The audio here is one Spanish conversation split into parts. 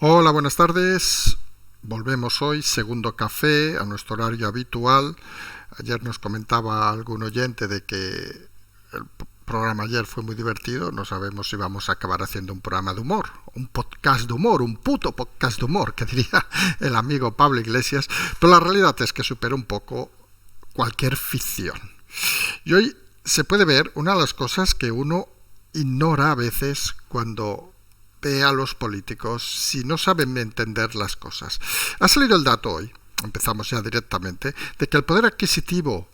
Hola, buenas tardes. Volvemos hoy, segundo café, a nuestro horario habitual. Ayer nos comentaba algún oyente de que el programa ayer fue muy divertido. No sabemos si vamos a acabar haciendo un programa de humor, un podcast de humor, un puto podcast de humor, que diría el amigo Pablo Iglesias. Pero la realidad es que supera un poco cualquier ficción. Y hoy se puede ver una de las cosas que uno ignora a veces cuando ve a los políticos si no saben entender las cosas. Ha salido el dato hoy, empezamos ya directamente, de que el poder adquisitivo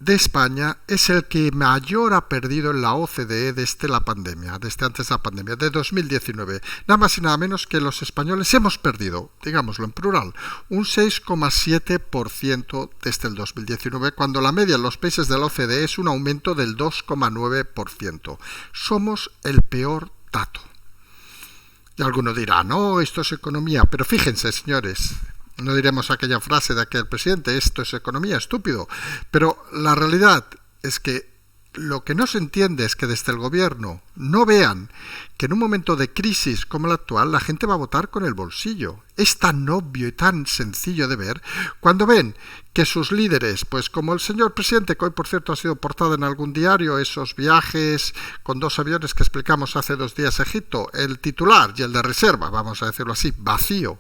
de España es el que mayor ha perdido en la OCDE desde la pandemia, desde antes de la pandemia, de 2019. Nada más y nada menos que los españoles hemos perdido, digámoslo en plural, un 6,7% desde el 2019, cuando la media en los países de la OCDE es un aumento del 2,9%. Somos el peor dato. Y alguno dirá, no, esto es economía. Pero fíjense, señores, no diremos aquella frase de aquel presidente, esto es economía, estúpido. Pero la realidad es que lo que no se entiende es que desde el gobierno no vean que en un momento de crisis como el actual la gente va a votar con el bolsillo. Es tan obvio y tan sencillo de ver cuando ven que sus líderes, pues como el señor presidente, que hoy por cierto ha sido portada en algún diario, esos viajes con 2 aviones que explicamos hace 2 días a Egipto, el titular y el de reserva, vamos a decirlo así, vacío.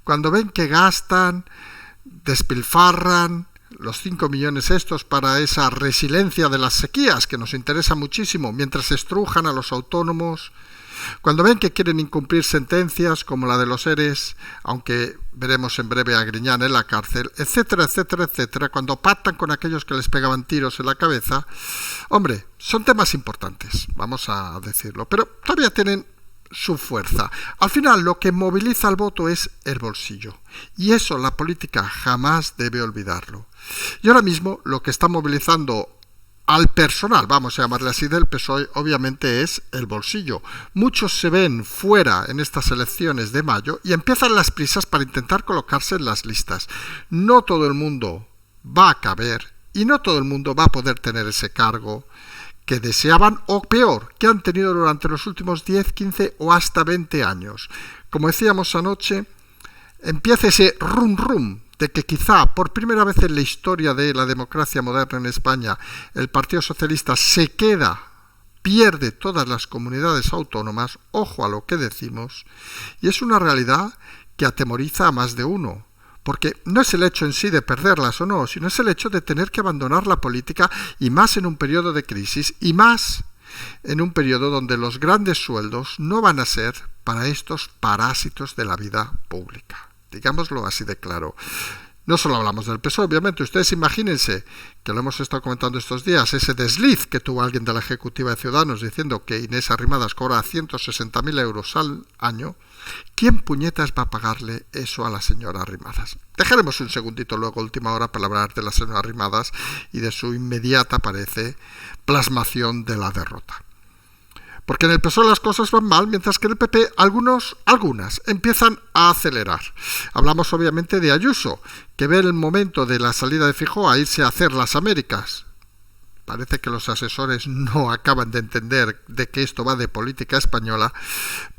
Cuando ven que gastan, despilfarran los 5 millones estos para esa resiliencia de las sequías, que nos interesa muchísimo, mientras estrujan a los autónomos. Cuando ven que quieren incumplir sentencias como la de los ERES, aunque veremos en breve a Griñán en la cárcel, etcétera, etcétera, etcétera, cuando pactan con aquellos que les pegaban tiros en la cabeza, hombre, son temas importantes, vamos a decirlo, pero todavía tienen su fuerza. Al final lo que moviliza el voto es el bolsillo, y eso la política jamás debe olvidarlo. Y ahora mismo lo que está movilizando al personal, vamos a llamarle así, del PSOE, obviamente es el bolsillo. Muchos se ven fuera en estas elecciones de mayo y empiezan las prisas para intentar colocarse en las listas. No todo el mundo va a caber y no todo el mundo va a poder tener ese cargo que deseaban, o peor, que han tenido durante los últimos 10, 15 o hasta 20 años. Como decíamos anoche, empieza ese rum rum de que quizá por primera vez en la historia de la democracia moderna en España el Partido Socialista pierde todas las comunidades autónomas, ojo a lo que decimos, y es una realidad que atemoriza a más de uno. Porque no es el hecho en sí de perderlas o no, sino es el hecho de tener que abandonar la política, y más en un periodo de crisis, y más en un periodo donde los grandes sueldos no van a ser para estos parásitos de la vida pública. Digámoslo así de claro. No solo hablamos del PSOE, obviamente. Ustedes imagínense, que lo hemos estado comentando estos días, ese desliz que tuvo alguien de la Ejecutiva de Ciudadanos diciendo que Inés Arrimadas cobra 160.000 euros al año. ¿Quién puñetas va a pagarle eso a la señora Arrimadas? Dejaremos un segundito luego, última hora, para hablar de la señora Arrimadas y de su inmediata, parece, plasmación de la derrota. Porque en el PSOE las cosas van mal, mientras que en el PP algunas empiezan a acelerar. Hablamos obviamente de Ayuso, que ve el momento de la salida de Feijóo a irse a hacer las Américas. Parece que los asesores no acaban de entender de que esto va de política española,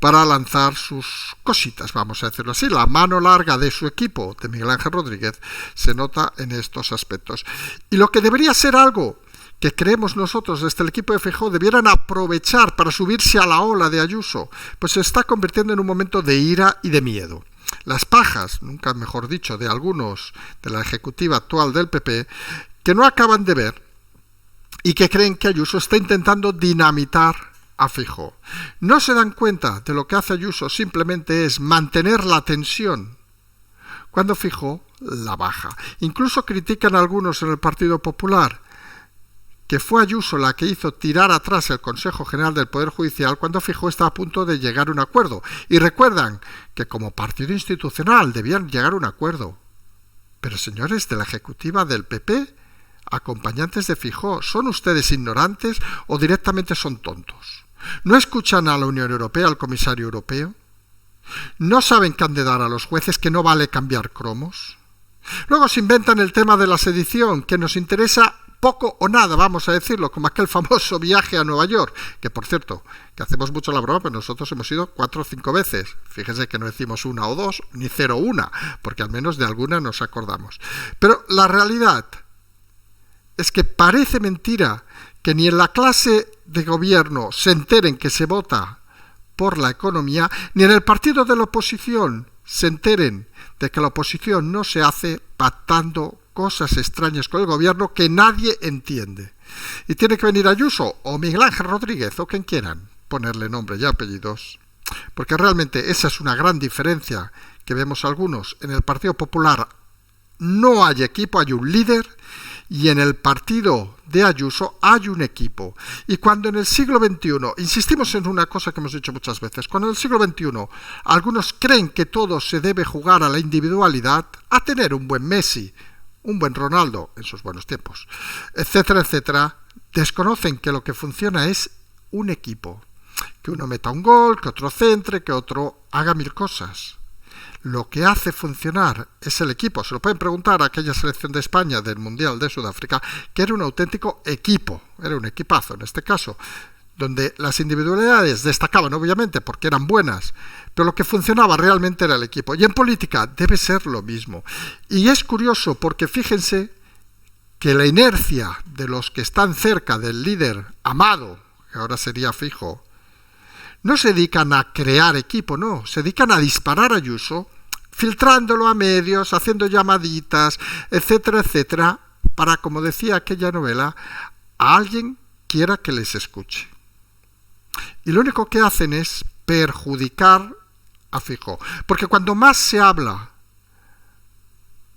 para lanzar sus cositas, vamos a decirlo así. La mano larga de su equipo, de Miguel Ángel Rodríguez, se nota en estos aspectos. Y lo que debería ser algo que creemos nosotros desde el equipo de Feijóo debieran aprovechar para subirse a la ola de Ayuso, pues se está convirtiendo en un momento de ira y de miedo. Las pajas, nunca mejor dicho, de algunos de la ejecutiva actual del PP, que no acaban de ver y que creen que Ayuso está intentando dinamitar a Feijóo. No se dan cuenta de lo que hace Ayuso, simplemente es mantener la tensión cuando Feijóo la baja. Incluso critican a algunos en el Partido Popular que fue Ayuso la que hizo tirar atrás el Consejo General del Poder Judicial cuando Feijóo estaba a punto de llegar a un acuerdo. Y recuerdan que como partido institucional debían llegar a un acuerdo. Pero señores de la ejecutiva del PP, acompañantes de Feijóo, ¿son ustedes ignorantes o directamente son tontos? ¿No escuchan a la Unión Europea, al comisario europeo? ¿No saben qué han de dar a los jueces, que no vale cambiar cromos? Luego se inventan el tema de la sedición, que nos interesa poco o nada, vamos a decirlo, como aquel famoso viaje a Nueva York, que por cierto, que hacemos mucho la broma, pero nosotros hemos ido 4 o 5 veces. Fíjense que no decimos 1 o 2, ni 0 o 1, porque al menos de alguna nos acordamos. Pero la realidad es que parece mentira que ni en la clase de gobierno se enteren que se vota por la economía, ni en el partido de la oposición se enteren de que la oposición no se hace pactando cosas extrañas con el gobierno que nadie entiende. Y tiene que venir Ayuso o Miguel Ángel Rodríguez o quien quieran ponerle nombre y apellidos, porque realmente esa es una gran diferencia que vemos algunos. En el Partido Popular no hay equipo, hay un líder, y en el partido de Ayuso hay un equipo. Y cuando en el siglo XXI, insistimos en una cosa que hemos dicho muchas veces, cuando en el siglo XXI algunos creen que todo se debe jugar a la individualidad, a tener un buen Messi, un buen Ronaldo en sus buenos tiempos, etcétera, etcétera, desconocen que lo que funciona es un equipo. Que uno meta un gol, que otro centre, que otro haga 1000 cosas. Lo que hace funcionar es el equipo. Se lo pueden preguntar a aquella selección de España del Mundial de Sudáfrica, que era un auténtico equipo, era un equipazo en este caso, donde las individualidades destacaban obviamente porque eran buenas, pero lo que funcionaba realmente era el equipo. Y en política debe ser lo mismo. Y es curioso porque fíjense que la inercia de los que están cerca del líder Amado, que ahora sería Feijóo, no se dedican a crear equipo, no, se dedican a disparar a Ayuso, filtrándolo a medios, haciendo llamaditas, etcétera, etcétera, para, como decía aquella novela, a alguien quiera que les escuche. Y lo único que hacen es perjudicar a Feijóo, porque cuando más se habla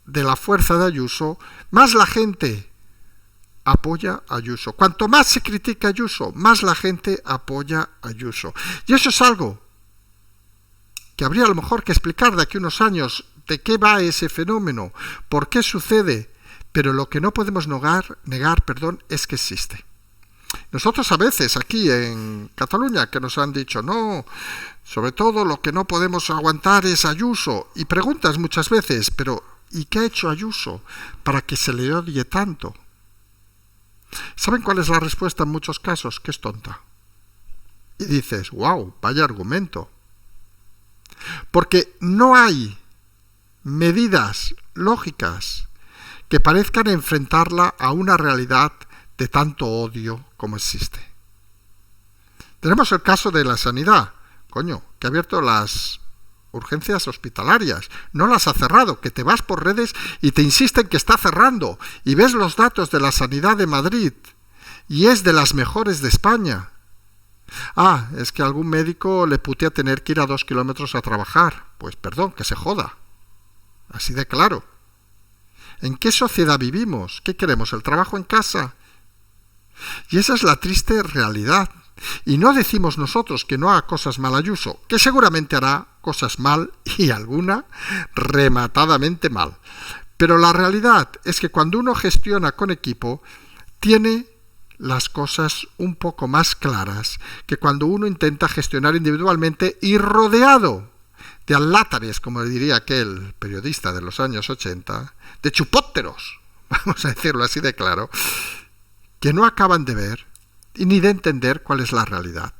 de la fuerza de Ayuso, más la gente apoya a Ayuso. Cuanto más se critica a Ayuso, más la gente apoya a Ayuso. Y eso es algo que habría a lo mejor que explicar de aquí a unos años de qué va ese fenómeno, por qué sucede, pero lo que no podemos negar, es que existe. Nosotros a veces aquí en Cataluña que nos han dicho, no, sobre todo lo que no podemos aguantar es Ayuso, y preguntas muchas veces, pero ¿y qué ha hecho Ayuso para que se le odie tanto? ¿Saben cuál es la respuesta en muchos casos? Que es tonta. Y dices, wow, vaya argumento. Porque no hay medidas lógicas que parezcan enfrentarla a una realidad de tanto odio como existe. Tenemos el caso de la sanidad, que ha abierto las urgencias hospitalarias, no las ha cerrado, que te vas por redes y te insisten que está cerrando, y ves los datos de la sanidad de Madrid, y es de las mejores de España. Ah, es que algún médico le putea tener que ir a 2 kilómetros a trabajar. Pues perdón, que se joda. Así de claro. ¿En qué sociedad vivimos? ¿Qué queremos? ¿El trabajo en casa? Y esa es la triste realidad. Y no decimos nosotros que no haga cosas mal Ayuso, que seguramente hará cosas mal y alguna rematadamente mal. Pero la realidad es que cuando uno gestiona con equipo, tiene las cosas un poco más claras que cuando uno intenta gestionar individualmente y rodeado de alátares, como diría aquel periodista de los años 80, de chupópteros, vamos a decirlo así de claro, que no acaban de ver y ni de entender cuál es la realidad.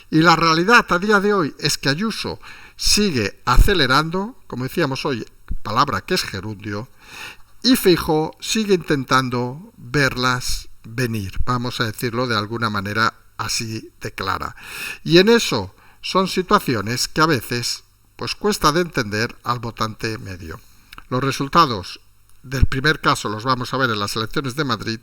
Y la realidad a día de hoy es que Ayuso sigue acelerando, como decíamos hoy, palabra que es gerundio, y Feijóo sigue intentando verlas venir, vamos a decirlo de alguna manera así de clara. Y en eso son situaciones que a veces pues cuesta de entender al votante medio. Los resultados del primer caso los vamos a ver en las elecciones de Madrid.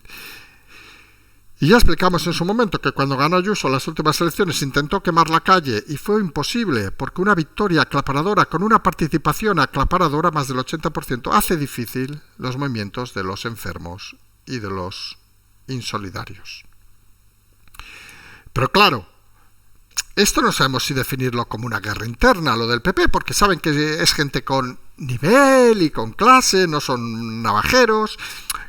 Y ya explicamos en su momento que cuando ganó Ayuso las últimas elecciones intentó quemar la calle y fue imposible porque una victoria aclaparadora con una participación aclaparadora más del 80% hace difícil los movimientos de los enfermos y de los insolidarios. Pero claro, esto no sabemos si definirlo como una guerra interna, lo del PP, porque saben que es gente con nivel y con clase, no son navajeros,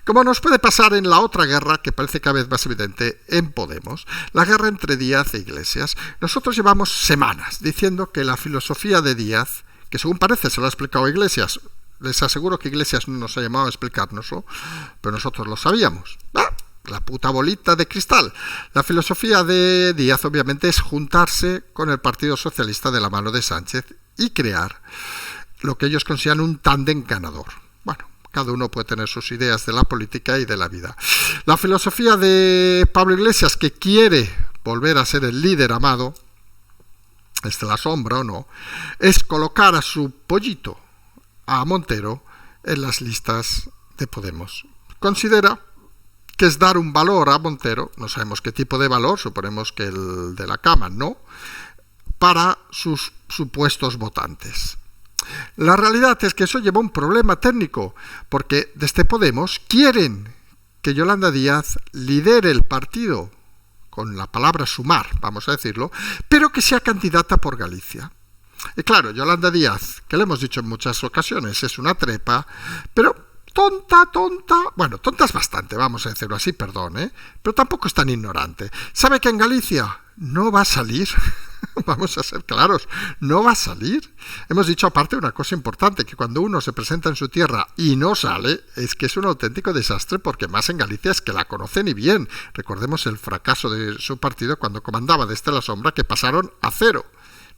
como nos puede pasar en la otra guerra, que parece cada vez más evidente, en Podemos, la guerra entre Díaz e Iglesias. Nosotros llevamos semanas diciendo que la filosofía de Díaz, que según parece se lo ha explicado Iglesias, Les aseguro que Iglesias no nos ha llamado a explicárnoslo, pero nosotros lo sabíamos. La puta bolita de cristal. La filosofía de Díaz, obviamente, es juntarse con el Partido Socialista de la mano de Sánchez y crear lo que ellos consideran un tándem ganador. Bueno, cada uno puede tener sus ideas de la política y de la vida. La filosofía de Pablo Iglesias, que quiere volver a ser el líder amado, esté la sombra o no, es colocar a su pollito, a Montero, en las listas de Podemos. Considera que es dar un valor a Montero, no sabemos qué tipo de valor, suponemos que el de la cama, ¿no?, para sus supuestos votantes. La realidad es que eso lleva un problema técnico, porque desde Podemos quieren que Yolanda Díaz lidere el partido, con la palabra sumar, vamos a decirlo, pero que sea candidata por Galicia. Y claro, Yolanda Díaz, que le hemos dicho en muchas ocasiones, es una trepa, pero tonta, bueno, tonta es bastante, vamos a decirlo así, perdón, pero tampoco es tan ignorante. ¿Sabe que en Galicia no va a salir? Vamos a ser claros, no va a salir. Hemos dicho aparte una cosa importante, que cuando uno se presenta en su tierra y no sale, es que es un auténtico desastre, porque más en Galicia es que la conocen y bien. Recordemos el fracaso de su partido cuando comandaba desde la sombra, que pasaron a 0.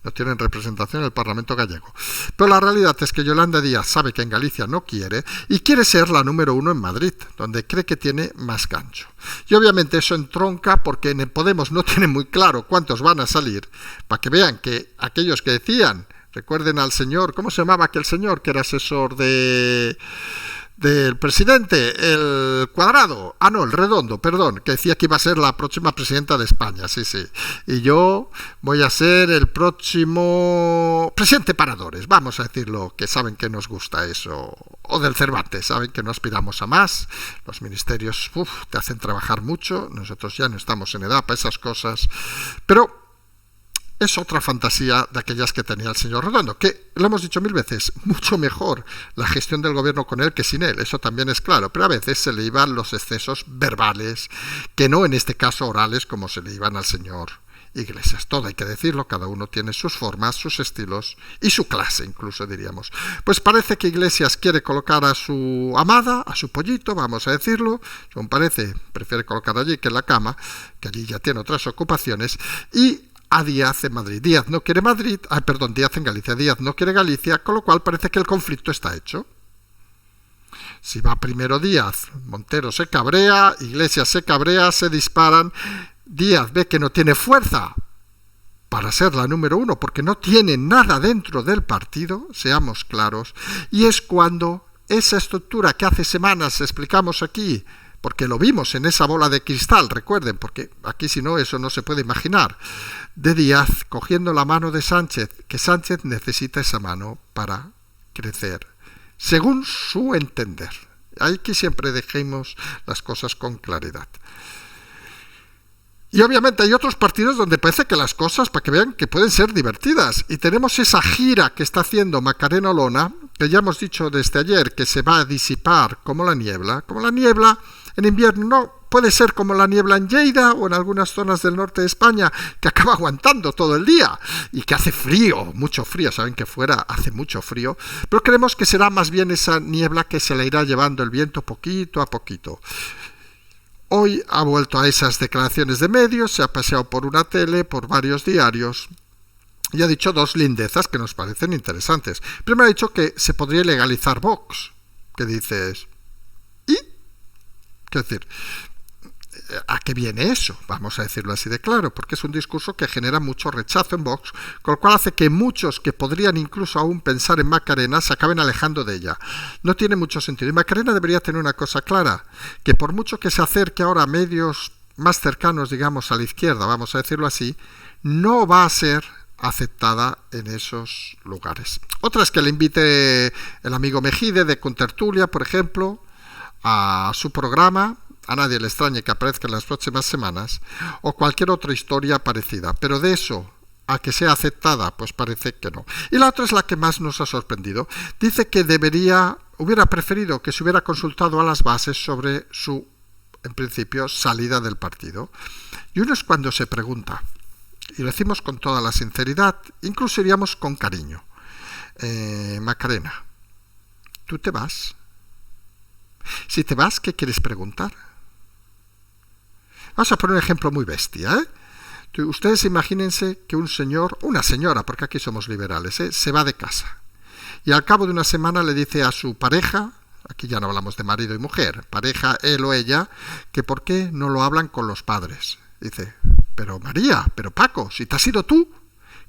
No tienen representación en el Parlamento gallego. Pero la realidad es que Yolanda Díaz sabe que en Galicia no quiere y quiere ser la número 1 en Madrid, donde cree que tiene más gancho. Y obviamente eso entronca porque en el Podemos no tiene muy claro cuántos van a salir, para que vean que aquellos que decían, recuerden al señor, ¿cómo se llamaba aquel señor que era asesor del presidente? El Cuadrado, el Redondo, perdón, que decía que iba a ser la próxima presidenta de España, sí, y yo voy a ser el próximo presidente Paradores, vamos a decirlo, que saben que nos gusta eso, o del Cervantes, saben que no aspiramos a más, los ministerios te hacen trabajar mucho, nosotros ya no estamos en edad para esas cosas, pero es otra fantasía de aquellas que tenía el señor Redondo, que, lo hemos dicho 1000 veces, mucho mejor la gestión del gobierno con él que sin él, eso también es claro, pero a veces se le iban los excesos verbales, que no en este caso orales, como se le iban al señor Iglesias. Todo hay que decirlo, cada uno tiene sus formas, sus estilos y su clase, incluso diríamos. Pues parece que Iglesias quiere colocar a su amada, a su pollito, vamos a decirlo, según parece, prefiere colocar allí que en la cama, que allí ya tiene otras ocupaciones, y a Díaz en Madrid. Díaz no quiere Madrid, Díaz en Galicia, Díaz no quiere Galicia, con lo cual parece que el conflicto está hecho. Si va primero Díaz, Montero se cabrea, Iglesias se cabrea, se disparan, Díaz ve que no tiene fuerza para ser la número 1, porque no tiene nada dentro del partido, seamos claros, y es cuando esa estructura que hace semanas explicamos aquí, porque lo vimos en esa bola de cristal, recuerden, porque aquí si no eso no se puede imaginar, de Díaz cogiendo la mano de Sánchez, que Sánchez necesita esa mano para crecer, según su entender. Hay que siempre dejemos las cosas con claridad. Y obviamente hay otros partidos donde parece que las cosas, para que vean que pueden ser divertidas. Y tenemos esa gira que está haciendo Macarena Olona, que ya hemos dicho desde ayer que se va a disipar como la niebla. Como la niebla en invierno no, puede ser como la niebla en Lleida o en algunas zonas del norte de España, que acaba aguantando todo el día y que hace frío, mucho frío, saben que fuera hace mucho frío, pero creemos que será más bien esa niebla que se le irá llevando el viento poquito a poquito. Hoy ha vuelto a esas declaraciones de medios, se ha paseado por una tele, por varios diarios, y ha dicho 2 lindezas que nos parecen interesantes. Primero ha dicho que se podría legalizar Vox, que dices, ¿y? ¿Qué decir? ¿A qué viene eso? Vamos a decirlo así de claro, porque es un discurso que genera mucho rechazo en Vox, con lo cual hace que muchos que podrían incluso aún pensar en Macarena se acaben alejando de ella. No tiene mucho sentido. Y Macarena debería tener una cosa clara, que por mucho que se acerque ahora a medios más cercanos, digamos, a la izquierda, vamos a decirlo así, no va a ser aceptada en esos lugares. Otra es que le invite el amigo Mejide de Contertulia, por ejemplo, a su programa. A nadie le extrañe que aparezca en las próximas semanas, o cualquier otra historia parecida, pero de eso a que sea aceptada, pues parece que no. Y la otra es la que más nos ha sorprendido. Dice que hubiera preferido que se hubiera consultado a las bases sobre su, en principio, salida del partido. Y uno es cuando se pregunta, y lo decimos con toda la sinceridad, incluso iríamos con cariño, Macarena, tú te vas. Si te vas, ¿qué quieres preguntar? Vamos a poner un ejemplo muy bestia, Ustedes imagínense que un señor, una señora, porque aquí somos liberales, se va de casa. Y al cabo de una semana le dice a su pareja, aquí ya no hablamos de marido y mujer, pareja, él o ella, que por qué no lo hablan con los padres. Dice, pero María, pero Paco, si te has ido tú,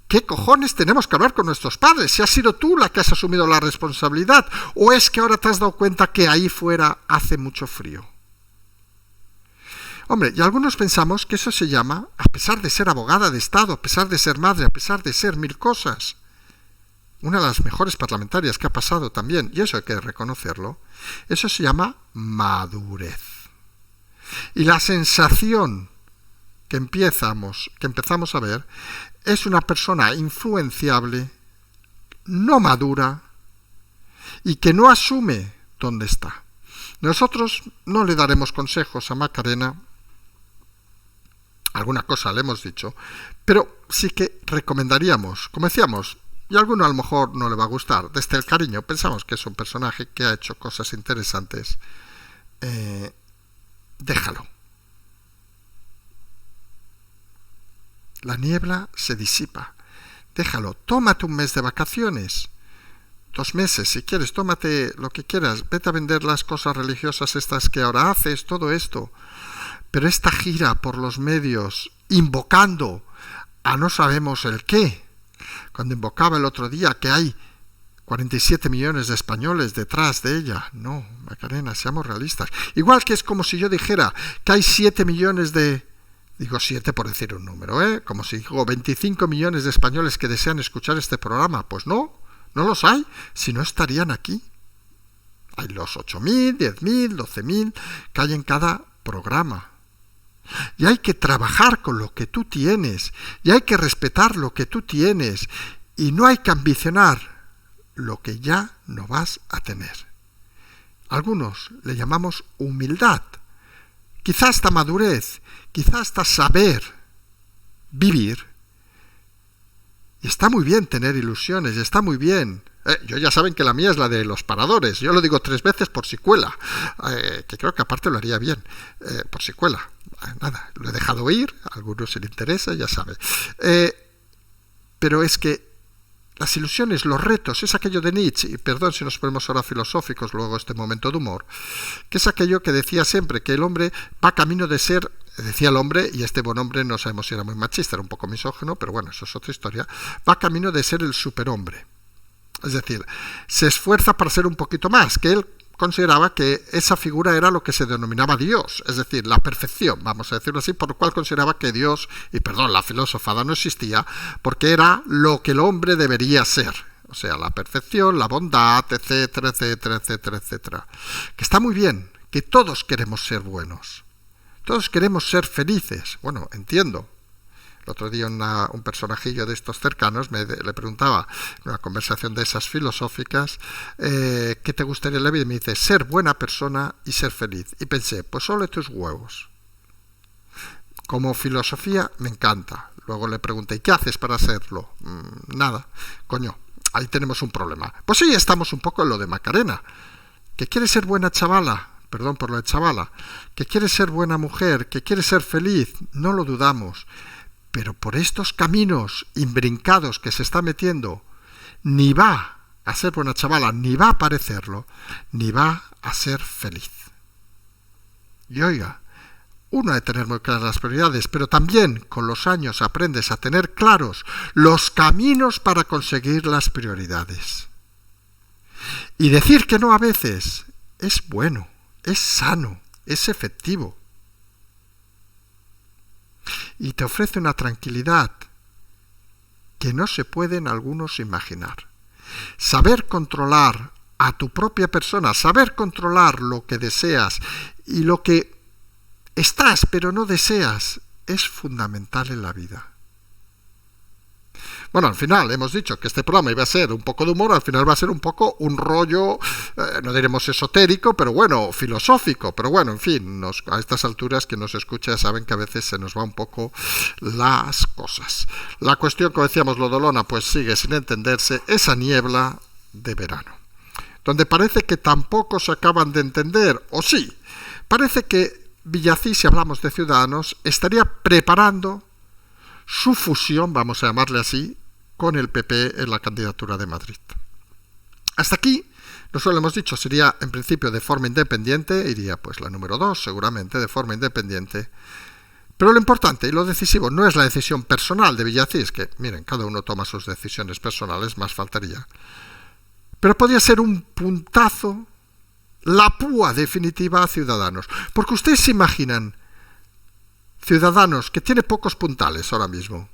¿qué cojones tenemos que hablar con nuestros padres? Si has sido tú la que has asumido la responsabilidad, ¿o es que ahora te has dado cuenta que ahí fuera hace mucho frío? Hombre, y algunos pensamos que eso se llama, a pesar de ser abogada de Estado, a pesar de ser madre, a pesar de ser mil cosas, una de las mejores parlamentarias que ha pasado también, y eso hay que reconocerlo, eso se llama madurez. Y la sensación que empezamos a ver es una persona influenciable, no madura, y que no asume dónde está. Nosotros no le daremos consejos a Macarena, alguna cosa le hemos dicho, pero sí que recomendaríamos, como decíamos, y a alguno a lo mejor no le va a gustar, desde el cariño, pensamos que es un personaje que ha hecho cosas interesantes, déjalo. La niebla se disipa, déjalo, tómate un mes de vacaciones, 2 meses si quieres, tómate lo que quieras, vete a vender las cosas religiosas estas que ahora haces, todo esto. Pero esta gira por los medios, invocando a no sabemos el qué, cuando invocaba el otro día que hay 47 millones de españoles detrás de ella, no, Macarena, seamos realistas. Igual que es como si yo dijera que hay 7 millones de, digo 7 por decir un número, como si digo 25 millones de españoles que desean escuchar este programa, pues no los hay, si no estarían aquí. Hay los 8.000, 10.000, 12.000 que hay en cada programa. Y hay que trabajar con lo que tú tienes, y hay que respetar lo que tú tienes, y no hay que ambicionar lo que ya no vas a tener. Algunos le llamamos humildad, quizá hasta madurez, quizá hasta saber vivir. Y está muy bien tener ilusiones, y está muy bien. Yo ya saben que la mía es la de los paradores, yo lo digo 3 veces por si cuela, que creo que aparte lo haría bien, por si cuela. Nada, lo he dejado ir, a algunos se le interesa, ya sabe. Pero es que las ilusiones, los retos, es aquello de Nietzsche, y perdón si nos ponemos ahora filosóficos luego este momento de humor, que es aquello que decía siempre, que el hombre va camino de ser, decía el hombre, y este buen hombre no sabemos si era muy machista, era un poco misógino, pero bueno, eso es otra historia, va camino de ser el superhombre. Es decir, se esfuerza para ser un poquito más, que él consideraba que esa figura era lo que se denominaba Dios, es decir, la perfección, vamos a decirlo así, por lo cual consideraba que Dios, y perdón, la filosofada no existía, porque era lo que el hombre debería ser, o sea, la perfección, la bondad, etcétera, etcétera, etcétera, etcétera. Que está muy bien, que todos queremos ser buenos, todos queremos ser felices, bueno, entiendo. El otro día un personajillo de estos cercanos le preguntaba, en una conversación de esas filosóficas, ¿qué te gustaría en la vida? Y me dice, ser buena persona y ser feliz. Y pensé, pues solo tus huevos. Como filosofía me encanta. Luego le pregunté, ¿y qué haces para hacerlo? Nada. Coño, ahí tenemos un problema. Pues sí, estamos un poco en lo de Macarena. ¿Que quiere ser buena chavala? Perdón por lo de chavala. ¿Que quiere ser buena mujer? ¿Que quiere ser feliz? No lo dudamos. Pero por estos caminos imbrincados que se está metiendo, ni va a ser buena chavala, ni va a parecerlo, ni va a ser feliz. Y oiga, uno ha de tener muy claras las prioridades, pero también con los años aprendes a tener claros los caminos para conseguir las prioridades. Y decir que no a veces es bueno, es sano, es efectivo. Y te ofrece una tranquilidad que no se pueden algunos imaginar. Saber controlar a tu propia persona, saber controlar lo que deseas y lo que estás pero no deseas, es fundamental en la vida. Bueno, al final hemos dicho que este programa iba a ser un poco de humor, al final va a ser un poco un rollo, no diremos esotérico, pero bueno, filosófico, pero bueno, en fin, a estas alturas quien nos escucha saben que a veces se nos va un poco las cosas. La cuestión, como decíamos, lo de Olona, pues sigue sin entenderse, esa niebla de verano. donde parece que tampoco se acaban de entender, o sí, parece que Villacís, si hablamos de Ciudadanos, estaría preparando su fusión, vamos a llamarle así, con el PP en la candidatura de Madrid. Hasta aquí, nosotros lo hemos dicho, sería en principio de forma independiente, iría pues la número 2 seguramente, de forma independiente. Pero lo importante y lo decisivo no es la decisión personal de Villacís, que miren, cada uno toma sus decisiones personales, más faltaría. Pero podría ser un puntazo, la púa definitiva a Ciudadanos. Porque ustedes se imaginan Ciudadanos, que tiene pocos puntales ahora mismo.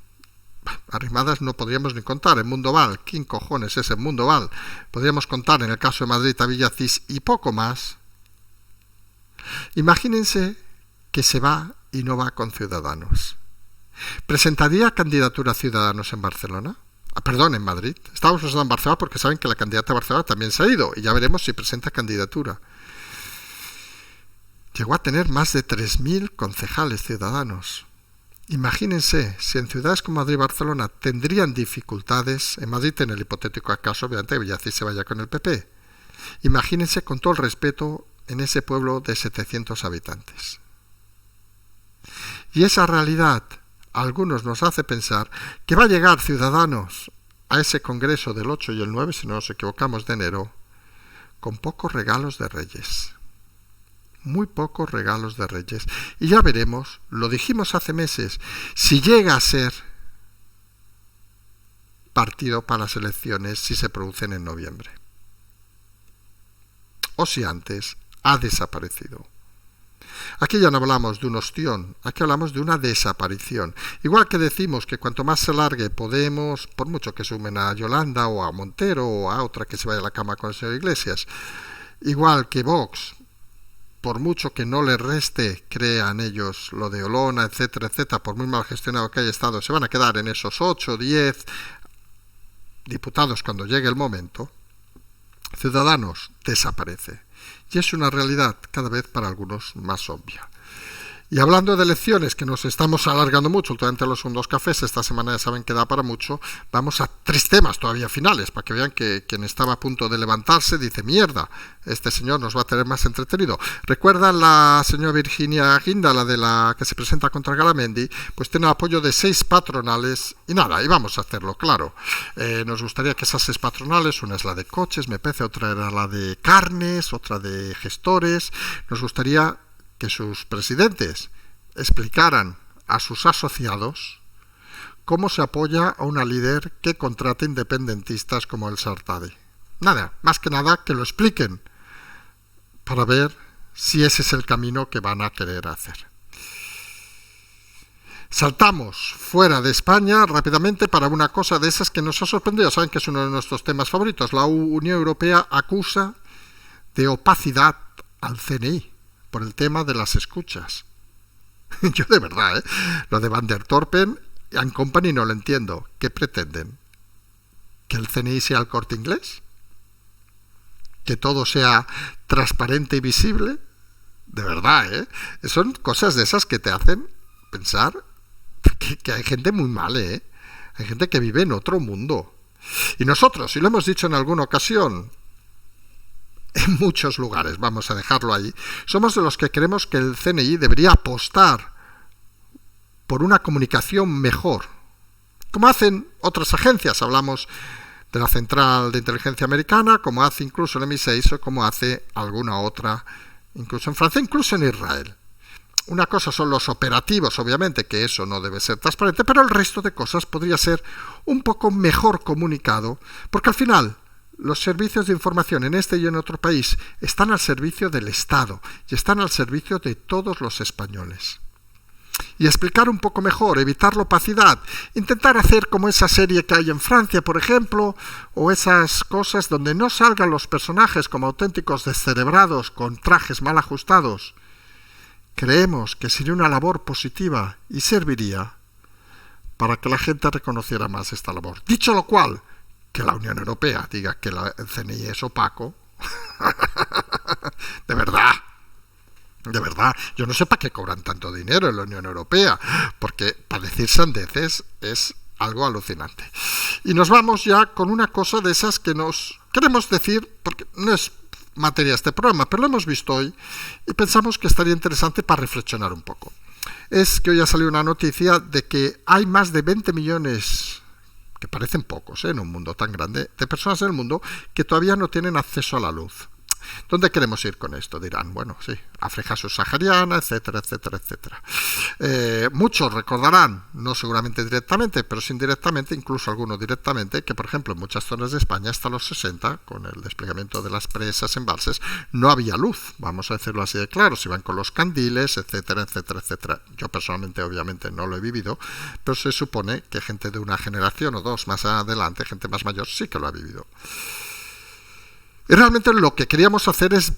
Arrimadas no podríamos ni contar, en Mundo Val, ¿quién cojones es en Mundo Val? Podríamos contar en el caso de Madrid a Villacís y poco más. Imagínense que se va y no va con Ciudadanos. ¿Presentaría candidatura a Ciudadanos en Barcelona? Perdón, en Madrid. Estamos pensando en Barcelona porque saben que la candidata a Barcelona también se ha ido y ya veremos si presenta candidatura. Llegó a tener más de 3.000 concejales Ciudadanos. Imagínense, si en ciudades como Madrid y Barcelona tendrían dificultades, en Madrid en el hipotético caso, obviamente Villacís se vaya con el PP. Imagínense con todo el respeto en ese pueblo de 700 habitantes. Y esa realidad a algunos nos hace pensar que va a llegar Ciudadanos a ese congreso del 8 y el 9, si no nos equivocamos, de enero, con pocos regalos de Reyes. Muy pocos regalos de Reyes. Y ya veremos, lo dijimos hace meses, si llega a ser partido para las elecciones si se producen en noviembre. O si antes ha desaparecido. Aquí ya no hablamos de un ostión, aquí hablamos de una desaparición. Igual que decimos que cuanto más se largue Podemos, por mucho que sumen a Yolanda o a Montero o a otra que se vaya a la cama con el señor Iglesias, igual que Vox, por mucho que no le reste, crean ellos, lo de Olona, etcétera, etcétera, por muy mal gestionado que haya estado, se van a quedar en esos 8, 10 diputados cuando llegue el momento. Ciudadanos desaparece. Y es una realidad cada vez para algunos más obvia. Y hablando de elecciones, que nos estamos alargando mucho, últimamente los segundos cafés, esta semana ya saben que da para mucho, vamos a 3 temas todavía finales, para que vean que quien estaba a punto de levantarse dice, mierda, este señor nos va a tener más entretenido. ¿Recuerdan la señora Virginia Guinda, la de la que se presenta contra Garamendi? Pues tiene el apoyo de 6 patronales, y nada, y vamos a hacerlo, claro. Nos gustaría que esas 6 patronales, una es la de coches, me parece, otra era la de carnes, otra de gestores, nos gustaría que sus presidentes explicaran a sus asociados cómo se apoya a una líder que contrata independentistas como el Sartadi. Nada, más que nada que lo expliquen para ver si ese es el camino que van a querer hacer. Saltamos fuera de España rápidamente para una cosa de esas que nos ha sorprendido. Saben que es uno de nuestros temas favoritos. La Unión Europea acusa de opacidad al CNI por el tema de las escuchas. Yo de verdad, lo de Van der Torpen and Company no lo entiendo. ¿Qué pretenden? ¿Que el CNI sea el Corte Inglés? ¿Que todo sea transparente y visible? De verdad, son cosas de esas que te hacen pensar que hay gente muy mal, hay gente que vive en otro mundo. Y nosotros, y lo hemos dicho en alguna ocasión, en muchos lugares, vamos a dejarlo ahí, somos de los que creemos que el CNI debería apostar por una comunicación mejor, como hacen otras agencias. Hablamos de la Central de Inteligencia Americana, como hace incluso el MI6 o como hace alguna otra, incluso en Francia, incluso en Israel. Una cosa son los operativos, obviamente, que eso no debe ser transparente, pero el resto de cosas podría ser un poco mejor comunicado, porque al final los servicios de información en este y en otro país están al servicio del Estado y están al servicio de todos los españoles. Y explicar un poco mejor, evitar la opacidad, intentar hacer como esa serie que hay en Francia, por ejemplo, o esas cosas donde no salgan los personajes como auténticos descerebrados con trajes mal ajustados. Creemos que sería una labor positiva y serviría para que la gente reconociera más esta labor. Dicho lo cual, que la Unión Europea diga que el CNI es opaco, de verdad, yo no sé para qué cobran tanto dinero en la Unión Europea, porque para decir sandeces es algo alucinante. Y nos vamos ya con una cosa de esas que queremos decir, porque no es materia de este programa, pero lo hemos visto hoy y pensamos que estaría interesante para reflexionar un poco. Es que hoy ha salido una noticia de que hay más de 20 millones, que parecen pocos en un mundo tan grande, de personas en el mundo que todavía no tienen acceso a la luz. ¿Dónde queremos ir con esto? Dirán, bueno, sí, África subsahariana, etcétera, etcétera, etcétera. Muchos recordarán, no seguramente directamente, pero sí indirectamente, incluso algunos directamente, que por ejemplo en muchas zonas de España hasta los 60, con el desplegamiento de las presas, embalses, no había luz, vamos a decirlo así de claro, se iban con los candiles, etcétera, etcétera, etcétera. Yo personalmente obviamente no lo he vivido, pero se supone que gente de una generación o dos más adelante, gente más mayor, sí que lo ha vivido. Y realmente lo que queríamos hacer es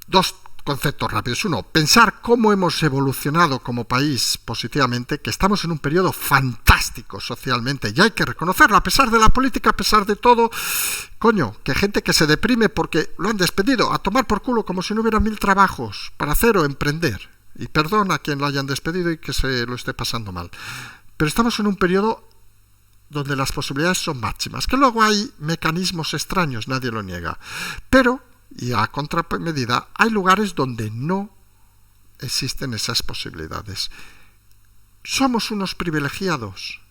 dos conceptos rápidos. Uno, pensar cómo hemos evolucionado como país positivamente, que estamos en un periodo fantástico socialmente, y hay que reconocerlo, a pesar de la política, a pesar de todo. Coño, que gente que se deprime porque lo han despedido, a tomar por culo como si no hubiera 1000 trabajos para hacer o emprender. Y perdón a quien lo hayan despedido y que se lo esté pasando mal. Pero estamos en un periodo donde las posibilidades son máximas, que luego hay mecanismos extraños, nadie lo niega, pero, y a contramedida, hay lugares donde no existen esas posibilidades. Somos unos privilegiados,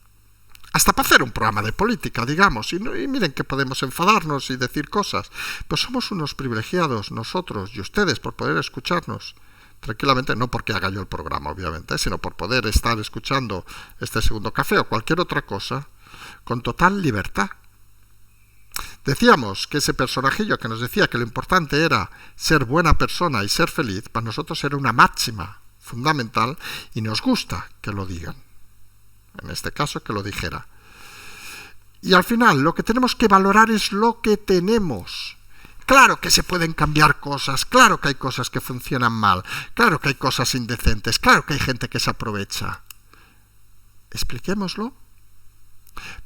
hasta para hacer un programa de política, digamos, y miren que podemos enfadarnos y decir cosas, pues somos unos privilegiados nosotros y ustedes por poder escucharnos tranquilamente, no porque haga yo el programa, obviamente, sino por poder estar escuchando este Segundo Café o cualquier otra cosa, con total libertad. Decíamos que ese personajillo que nos decía que lo importante era ser buena persona y ser feliz, para nosotros era una máxima fundamental y nos gusta que lo digan. En este caso, que lo dijera. Y al final, lo que tenemos que valorar es lo que tenemos. Claro que se pueden cambiar cosas, claro que hay cosas que funcionan mal, claro que hay cosas indecentes, claro que hay gente que se aprovecha. Expliquémoslo.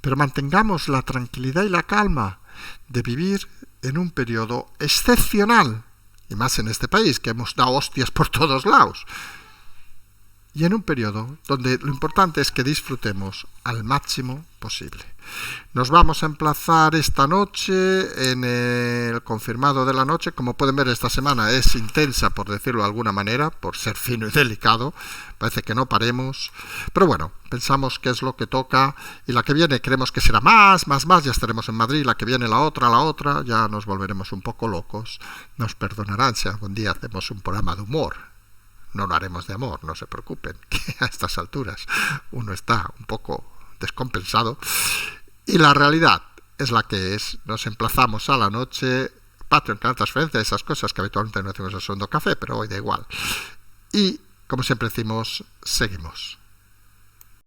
Pero mantengamos la tranquilidad y la calma de vivir en un periodo excepcional, y más en este país, que hemos dado hostias por todos lados, y en un periodo donde lo importante es que disfrutemos al máximo posible. Nos vamos a emplazar esta noche en el confirmado de la noche. Como pueden ver, esta semana es intensa, por decirlo de alguna manera, por ser fino y delicado. Parece que no paremos. Pero bueno, pensamos que es lo que toca. Y la que viene creemos que será más. Ya estaremos en Madrid. La que viene la otra. Ya nos volveremos un poco locos. Nos perdonarán si algún día hacemos un programa de humor. No lo haremos de amor, no se preocupen, que a estas alturas uno está un poco descompensado. Y la realidad es la que es. Nos emplazamos a la noche, Patreon, canal transferencia, esas cosas que habitualmente no hacemos en el Segundo Café, pero hoy da igual. Y, como siempre decimos, seguimos.